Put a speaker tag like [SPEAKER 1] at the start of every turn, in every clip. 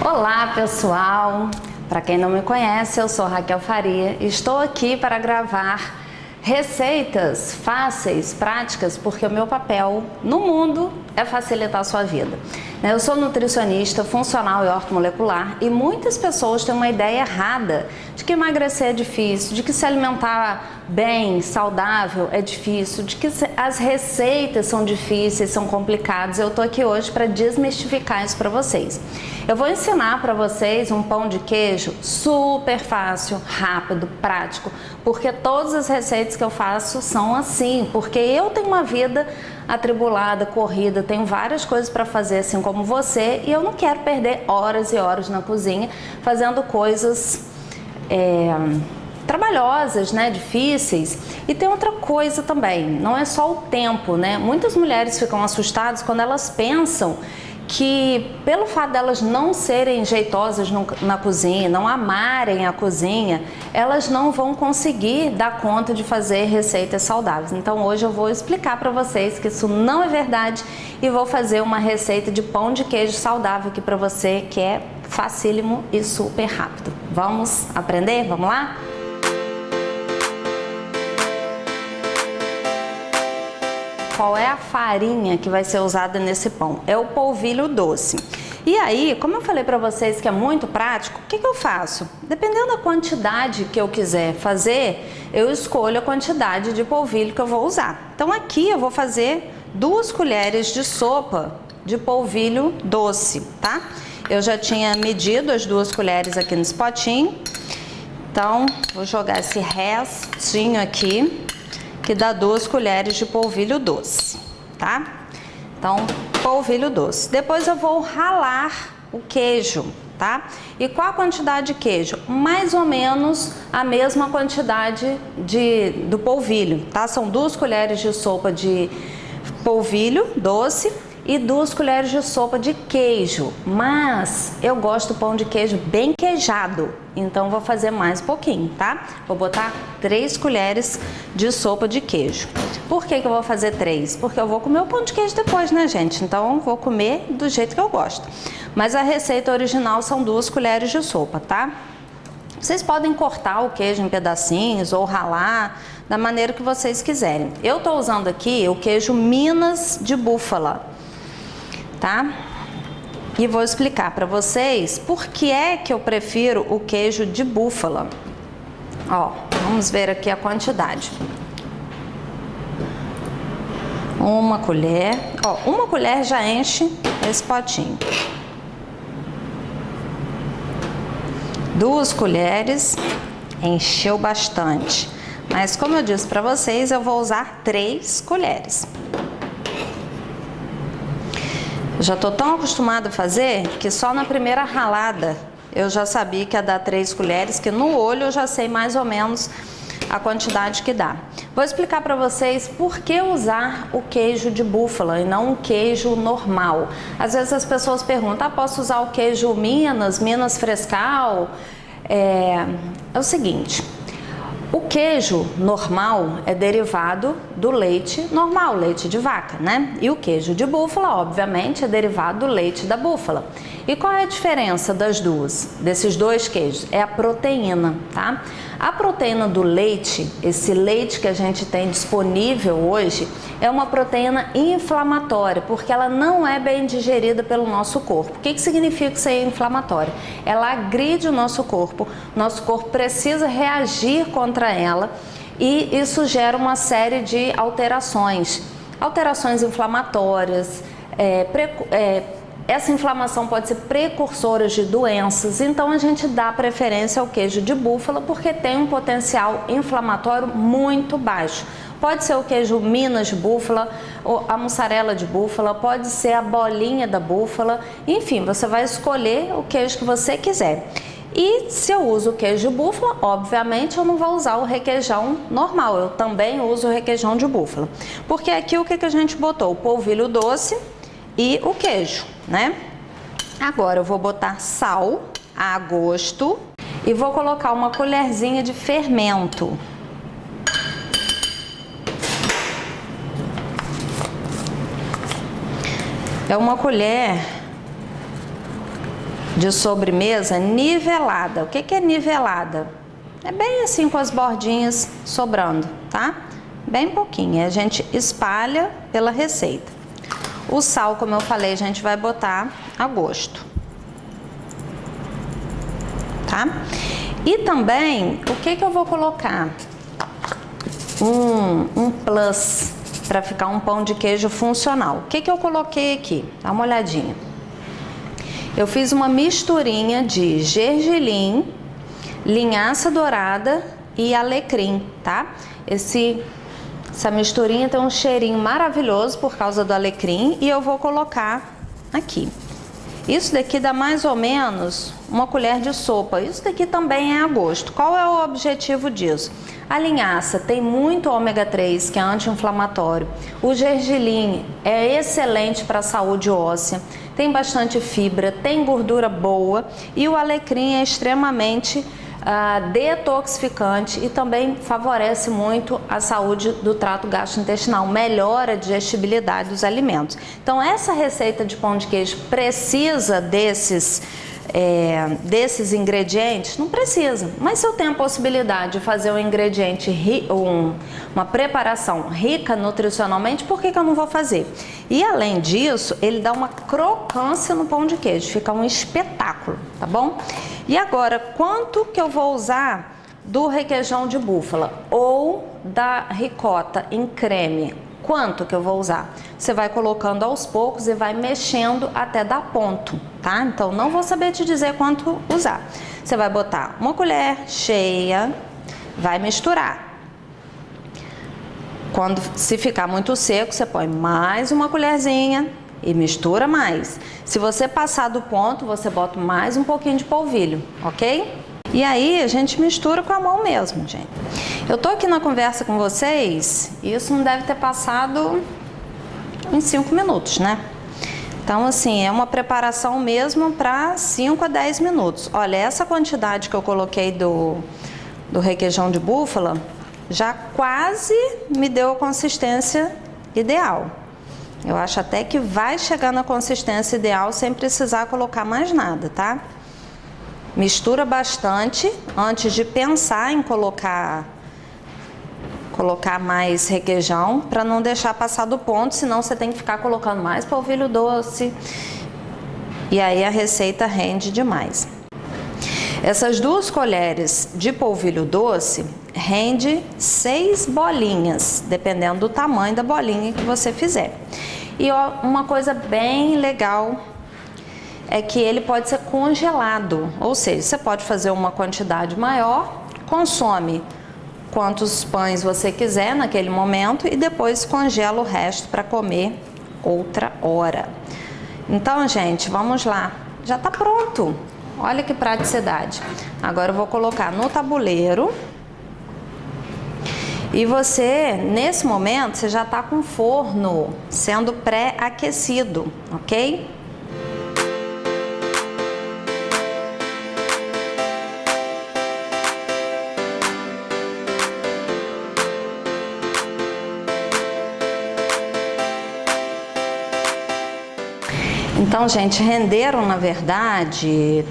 [SPEAKER 1] Olá pessoal, para quem não me conhece, eu sou Raquel Faria e estou aqui para gravar receitas fáceis, práticas, porque o meu papel no mundo é facilitar a sua vida. Eu sou nutricionista funcional e ortomolecular e muitas pessoas têm uma ideia errada de que emagrecer é difícil, de que se alimentar bem, saudável é difícil, de que as receitas são difíceis, são complicadas. Eu tô aqui hoje para desmistificar isso para vocês. Eu vou ensinar para vocês um pão de queijo super fácil, rápido, prático, porque todas as receitas que eu faço são assim, porque eu tenho uma vida atribulada, corrida, tenho várias coisas para fazer assim como você e eu não quero perder horas e horas na cozinha fazendo coisas trabalhosas, né, difíceis. E tem outra coisa também, não é só o tempo, né? Muitas mulheres ficam assustadas quando elas pensam que pelo fato delas não serem jeitosas na cozinha, não amarem a cozinha, elas não vão conseguir dar conta de fazer receitas saudáveis. Então hoje eu vou explicar para vocês que isso não é verdade e vou fazer uma receita de pão de queijo saudável aqui para você, que é facílimo e super rápido. Vamos aprender? Vamos lá? Qual é a farinha que vai ser usada nesse pão? É o polvilho doce. E aí, como eu falei para vocês que é muito prático, o que eu faço? Dependendo da quantidade que eu quiser fazer, eu escolho a quantidade de polvilho que eu vou usar. Então aqui eu vou fazer 2 colheres de sopa de polvilho doce, tá? Eu já tinha medido as 2 colheres aqui nesse potinho. Então, vou jogar esse restinho aqui, que dá 2 colheres de polvilho doce, tá? Então, polvilho doce. Depois eu vou ralar o queijo, tá? E qual a quantidade de queijo? Mais ou menos a mesma quantidade do polvilho, tá? São 2 colheres de sopa de polvilho doce e 2 colheres de sopa de queijo, mas eu gosto do pão de queijo bem queijado, então vou fazer mais um pouquinho, tá? Vou botar 3 colheres de sopa de queijo. Por que eu vou fazer 3? Porque eu vou comer o pão de queijo depois, né, gente? Então vou comer do jeito que eu gosto. Mas a receita original são 2 colheres de sopa, tá? Vocês podem cortar o queijo em pedacinhos ou ralar da maneira que vocês quiserem. Eu tô usando aqui o queijo Minas de búfala, tá? E vou explicar para vocês por que é que eu prefiro o queijo de búfala. Ó, vamos ver aqui a quantidade. 1 colher, ó, 1 colher já enche esse potinho. 2 colheres, encheu bastante. Mas como eu disse para vocês, eu vou usar 3 colheres. Eu já tô tão acostumada a fazer que só na primeira ralada eu já sabia que ia dar 3 colheres, que no olho eu já sei mais ou menos a quantidade que dá. Vou explicar para vocês por que usar o queijo de búfala e não o queijo normal. Às vezes as pessoas perguntam, posso usar o queijo Minas Frescal? É o seguinte, o queijo normal é derivado do leite normal, leite de vaca, né? E o queijo de búfala, obviamente, é derivado do leite da búfala. E qual é a diferença desses 2 queijos? É a proteína, tá? A proteína do leite, esse leite que a gente tem disponível hoje, é uma proteína inflamatória, porque ela não é bem digerida pelo nosso corpo. O que significa ser inflamatória? Ela agride o nosso corpo precisa reagir contra ela e isso gera uma série de alterações inflamatórias, essa inflamação pode ser precursora de doenças, então a gente dá preferência ao queijo de búfala porque tem um potencial inflamatório muito baixo. Pode ser o queijo Minas de búfala, ou a mussarela de búfala, pode ser a bolinha da búfala, enfim, você vai escolher o queijo que você quiser. E se eu uso o queijo de búfala, obviamente eu não vou usar o requeijão normal, eu também uso o requeijão de búfala. Porque aqui o que a gente botou? O polvilho doce e o queijo, né? Agora eu vou botar sal a gosto e vou colocar uma colherzinha de fermento. É uma colher de sobremesa nivelada. O que é nivelada? É bem assim, com as bordinhas sobrando, tá? Bem pouquinho. A gente espalha pela receita. O sal, como eu falei, a gente vai botar a gosto, tá? E também, o que eu vou colocar? Um plus para ficar um pão de queijo funcional. O que eu coloquei aqui? Dá uma olhadinha. Eu fiz uma misturinha de gergelim, linhaça dourada e alecrim, tá? Essa misturinha tem um cheirinho maravilhoso por causa do alecrim e eu vou colocar aqui. Isso daqui dá mais ou menos uma colher de sopa. Isso daqui também é a gosto. Qual é o objetivo disso? A linhaça tem muito ômega 3, que é anti-inflamatório. O gergelim é excelente para a saúde óssea. Tem bastante fibra, tem gordura boa. E o alecrim é extremamente detoxificante e também favorece muito a saúde do trato gastrointestinal, melhora a digestibilidade dos alimentos. Então essa receita de pão de queijo precisa desses ingredientes? Não precisa, mas se eu tenho a possibilidade de fazer um ingrediente, uma preparação rica nutricionalmente, por que eu não vou fazer? E além disso, ele dá uma crocância no pão de queijo, fica um espetáculo, tá bom? E agora, quanto que eu vou usar do requeijão de búfala ou da ricota em creme? Quanto que eu vou usar? Você vai colocando aos poucos e vai mexendo até dar ponto, tá? Então, não vou saber te dizer quanto usar. Você vai botar uma colher cheia, vai misturar. Se ficar muito seco, você põe mais uma colherzinha e mistura mais. Se você passar do ponto, você bota mais um pouquinho de polvilho, ok? E aí a gente mistura com a mão mesmo, gente. Eu tô aqui na conversa com vocês e isso não deve ter passado em 5 minutos, né? Então, assim, é uma preparação mesmo para 5 a 10 minutos. Olha, essa quantidade que eu coloquei do requeijão de búfala já quase me deu a consistência ideal. Eu acho até que vai chegar na consistência ideal sem precisar colocar mais nada, tá? Mistura bastante antes de pensar em colocar mais requeijão, para não deixar passar do ponto, senão você tem que ficar colocando mais polvilho doce e aí a receita rende demais. Essas 2 colheres de polvilho doce rende 6 bolinhas, dependendo do tamanho da bolinha que você fizer. E ó, uma coisa bem legal é que ele pode ser congelado, ou seja, você pode fazer uma quantidade maior, consome quantos pães você quiser naquele momento e depois congela o resto para comer outra hora. Então, gente, vamos lá. Já tá pronto. Olha que praticidade. Agora eu vou colocar no tabuleiro. E você, nesse momento, você já tá com o forno sendo pré-aquecido, ok? Então, gente, renderam, na verdade,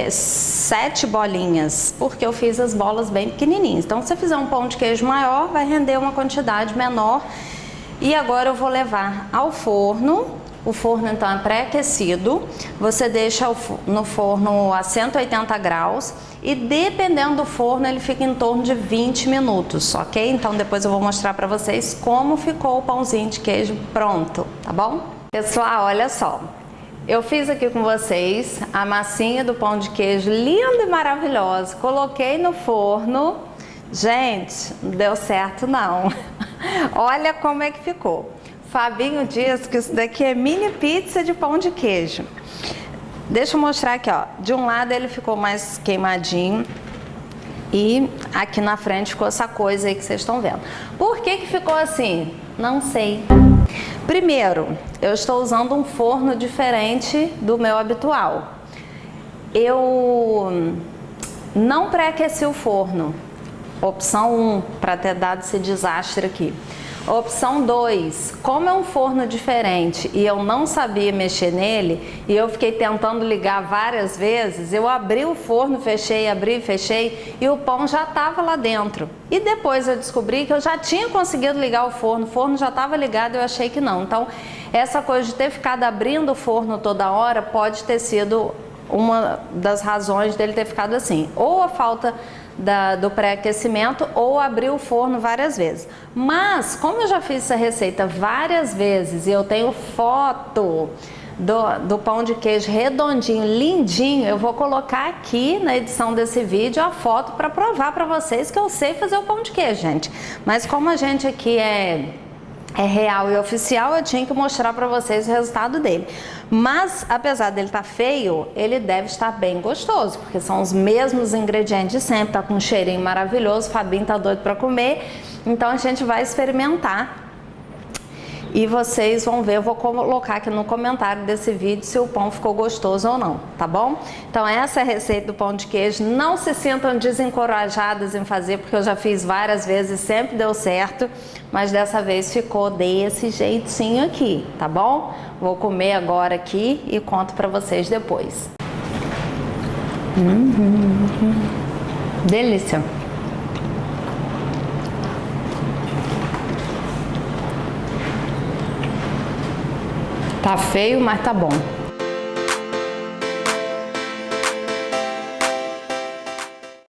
[SPEAKER 1] 7 bolinhas, porque eu fiz as bolas bem pequenininhas. Então, se você fizer um pão de queijo maior, vai render uma quantidade menor. E agora eu vou levar ao forno. O forno, então, é pré-aquecido. Você deixa no forno a 180 graus e, dependendo do forno, ele fica em torno de 20 minutos, ok? Então, depois eu vou mostrar para vocês como ficou o pãozinho de queijo pronto, tá bom? Pessoal, olha só. Eu fiz aqui com vocês a massinha do pão de queijo linda e maravilhosa. Coloquei no forno. Gente, não deu certo não. Olha como é que ficou. Fabinho diz que isso daqui é mini pizza de pão de queijo. Deixa eu mostrar aqui, ó. De um lado ele ficou mais queimadinho e aqui na frente ficou essa coisa aí que vocês estão vendo. Por que que ficou assim? Não sei. Primeiro, eu estou usando um forno diferente do meu habitual. Eu não pré-aqueci o forno. Opção 1, para ter dado esse desastre aqui. Opção 2, como é um forno diferente e eu não sabia mexer nele e eu fiquei tentando ligar várias vezes, eu abri o forno, fechei, abri, fechei e o pão já estava lá dentro. E depois eu descobri que eu já tinha conseguido ligar o forno já estava ligado e eu achei que não. Então, essa coisa de ter ficado abrindo o forno toda hora pode ter sido uma das razões dele ter ficado assim. Ou a falta do pré-aquecimento ou abrir o forno várias vezes. Mas, como eu já fiz essa receita várias vezes e eu tenho foto do pão de queijo redondinho, lindinho, eu vou colocar aqui na edição desse vídeo a foto para provar para vocês que eu sei fazer o pão de queijo, gente. Mas como a gente aqui é real e oficial, eu tinha que mostrar para vocês o resultado dele. Mas, apesar dele estar feio, ele deve estar bem gostoso, porque são os mesmos ingredientes de sempre, tá com um cheirinho maravilhoso, o Fabinho tá doido para comer, então a gente vai experimentar e vocês vão ver, eu vou colocar aqui no comentário desse vídeo se o pão ficou gostoso ou não, tá bom? Então essa é a receita do pão de queijo, não se sintam desencorajadas em fazer, porque eu já fiz várias vezes, sempre deu certo, mas dessa vez ficou desse jeitinho aqui, tá bom? Vou comer agora aqui e conto pra vocês depois. Delícia! Tá feio, mas tá bom.